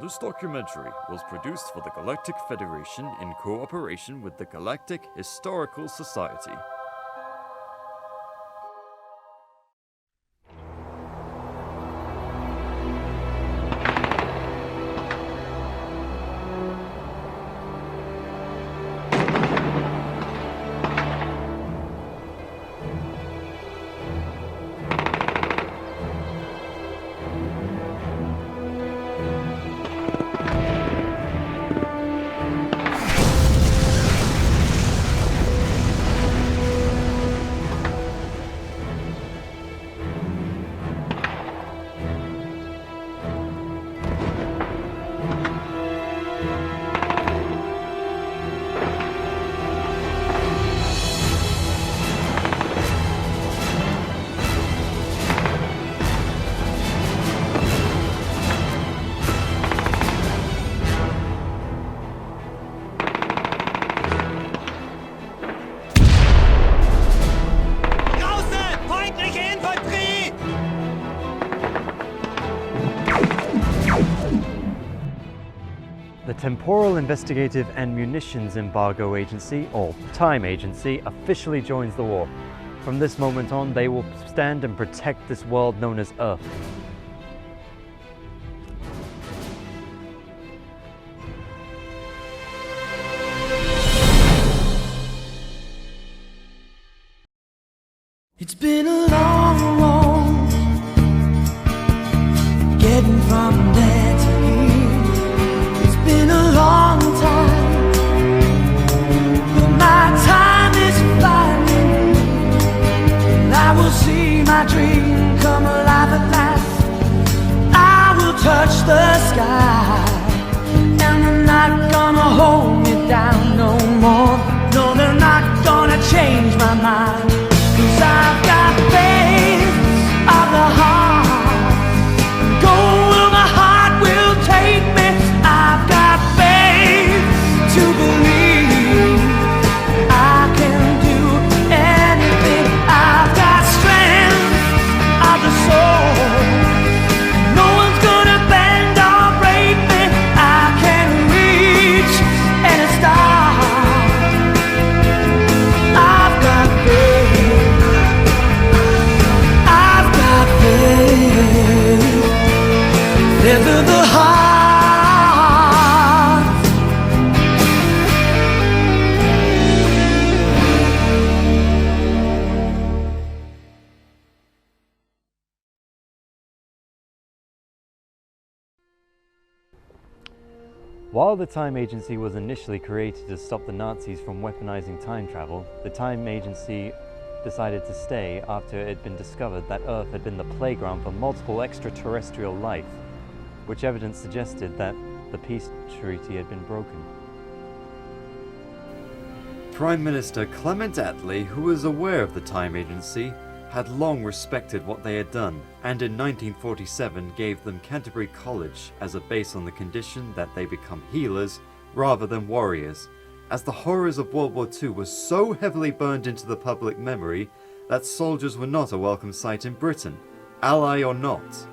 This documentary was produced for the Galactic Federation in cooperation with the Galactic Historical Society. The Temporal Investigative and Munitions Embargo Agency, or Time Agency, officially joins the war. From this moment on, they will stand and protect this world known as Earth. It's been a long road getting from there to here. It's been a long time, but my time is finally here. And I will see my dream come alive at last. I will touch the sky, and they're not gonna hold me down no more. No, they're not gonna change my mind. 'Cause I've got faith of the heart, go where my heart will take me. I've got faith to believe I can do anything. I've got strength of the soul, no one's gonna bend or break me. I can reach any star. I've got faith. Faith of the heart. While the Time Agency was initially created to stop the Nazis from weaponizing time travel, the Time Agency decided to stay after it had been discovered that Earth had been the playground for multiple extraterrestrial life, which evidence suggested that the peace treaty had been broken. Prime Minister Clement Attlee, who was aware of the Time Agency, had long respected what they had done, and in 1947 gave them Canterbury College as a base on the condition that they become healers rather than warriors, as the horrors of World War II were so heavily burned into the public memory that soldiers were not a welcome sight in Britain, ally or not.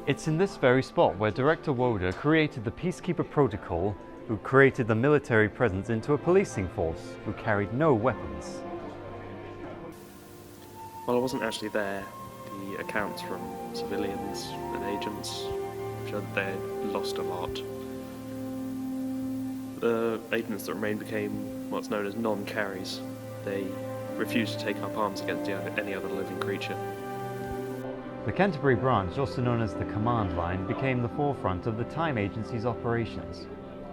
It's in this very spot where Director Woder created the Peacekeeper Protocol, who created the military presence into a policing force, who carried no weapons. Well, I wasn't actually there. The accounts from civilians and agents showed that they lost a lot. The agents that remained became what's known as non-carries. They refused to take up arms against any other living creature. The Canterbury branch, also known as the Command Line, became the forefront of the Time Agency's operations,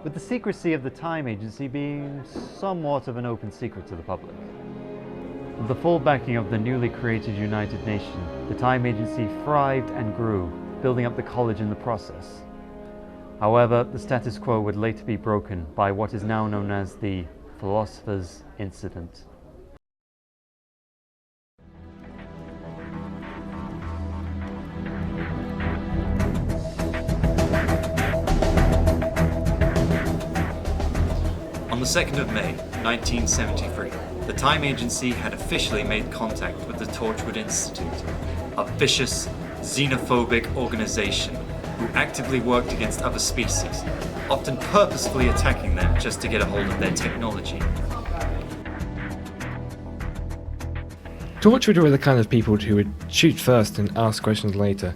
with the secrecy of the Time Agency being somewhat of an open secret to the public. With the full backing of the newly created United Nations, the Time Agency thrived and grew, building up the college in the process. However, the status quo would later be broken by what is now known as the Philosopher's Incident. On the 2nd of May, 1973, the Time Agency had officially made contact with the Torchwood Institute, a vicious, xenophobic organization who actively worked against other species, often purposefully attacking them just to get a hold of their technology. Torchwood were the kind of people who would shoot first and ask questions later.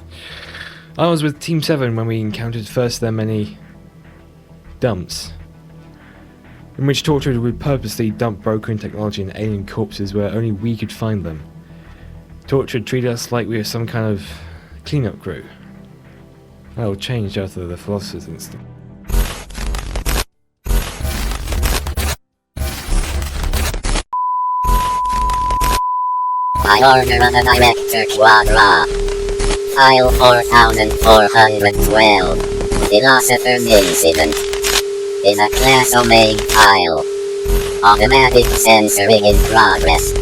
I was with Team 7 when we encountered first their many dumps, in which Torchwood would purposely dump broken technology and alien corpses where only we could find them. Torchwood treated us like we were some kind of cleanup crew. That all changed after the Philosopher's Instant. By order of the Director Quadra. File 4412. Philosopher's Incident is a Class Omega file. Automatic censoring in progress.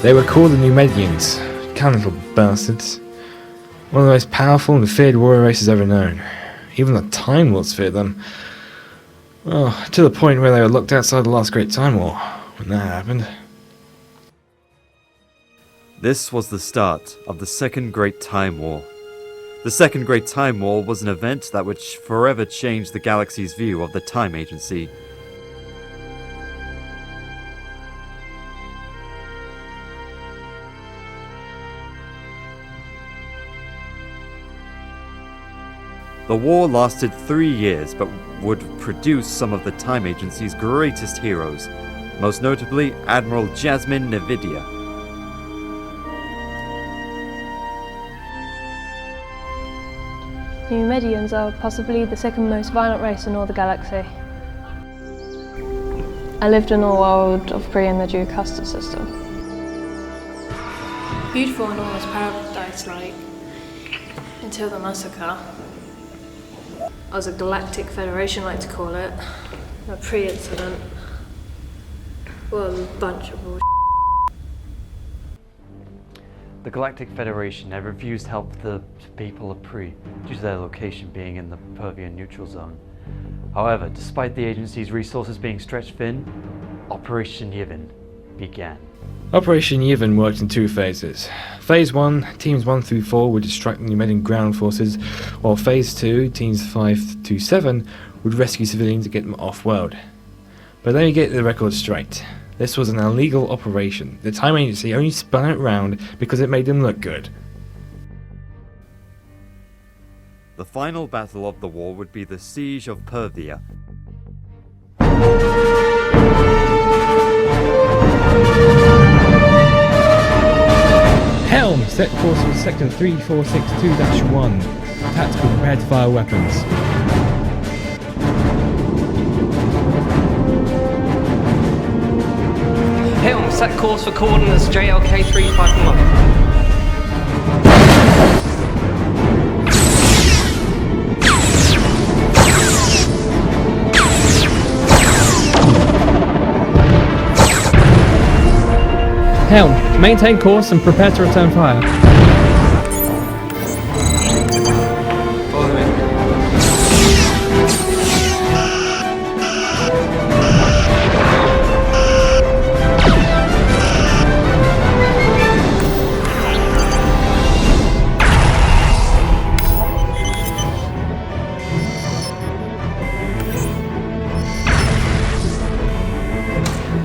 They were called the Nevedians. Kind little bastards. One of the most powerful and feared warrior races ever known. Even the Time Lords feared them. Well, to the point where they were locked outside the last Great Time War, when that happened. This was the start of the Second Great Time War. The Second Great Time War was an event that would forever change the galaxy's view of the Time Agency. The war lasted 3 years, but would produce some of the Time Agency's greatest heroes, most notably Admiral Jaime Nevidia. The Nevedians are possibly the second most violent race in all the galaxy. I lived in a world of pre and the due caste system. Beautiful and almost paradise-like, until the massacre. As a galactic federation like to call it, a pre-incident. Well, a bunch of bullshit. The Galactic Federation had refused help the people of Pre due to their location being in the Pervian neutral zone. However, despite the agency's resources being stretched thin, Operation Yavin began. Operation Yavin worked in 2 phases. Phase 1, Teams 1 through 4 would distract the Nevedian ground forces, while Phase 2, Teams 5 to 7 would rescue civilians to get them off-world. But let me get the record straight. This was an illegal operation. The Time Agency only spun it round because it made them look good. The final battle of the war would be the Siege of Pervia. Helm! Set course for Sector 3462-1. Tactical, prepare to fire weapons. Helm, set course for coordinates JLK 351. Helm, maintain course and prepare to return fire. Follow me.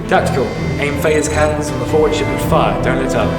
Tactical, aim phase cannons on the forward ship and fire, don't let up.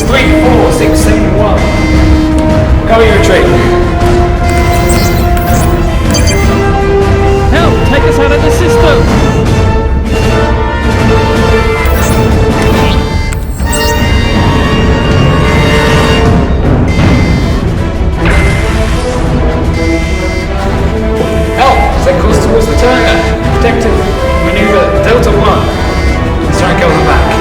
34671. Covering retreat. Help! Take us out of the system! Help! Set course towards the target. Protective maneuver Delta 1. Strike over back.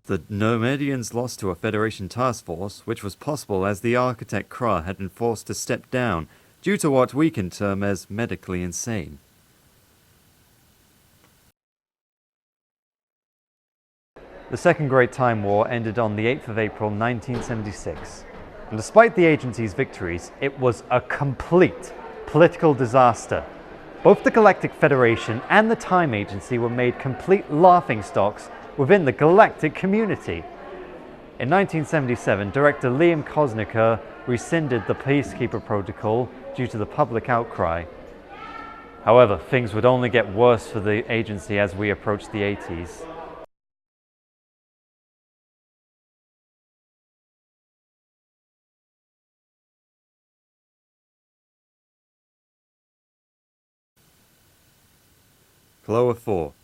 The Nevedians lost to a Federation task force, which was possible as the architect Kra had been forced to step down due to what we can term as medically insane. The Second Great Time War ended on the 8th of April 1976, and despite the agency's victories, it was a complete political disaster. Both the Galactic Federation and the Time Agency were made complete laughingstocks within the galactic community. In 1977, director Liam Kosnicker rescinded the Peacekeeper Protocol due to the public outcry. However, things would only get worse for the agency as we approached the 80s. Cloa 4.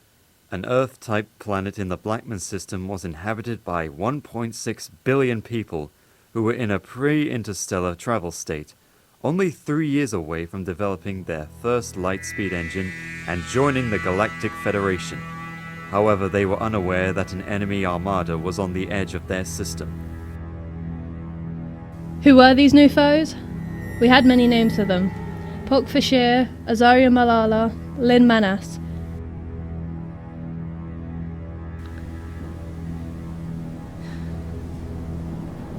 An Earth-type planet in the Blackman system was inhabited by 1.6 billion people who were in a pre-interstellar travel state, only 3 years away from developing their first light-speed engine and joining the Galactic Federation. However, they were unaware that an enemy armada was on the edge of their system. Who were these new foes? We had many names for them. Pok Fashir, Azaria Malala, Lin Manas.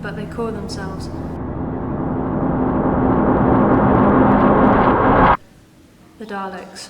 But they call themselves the Daleks.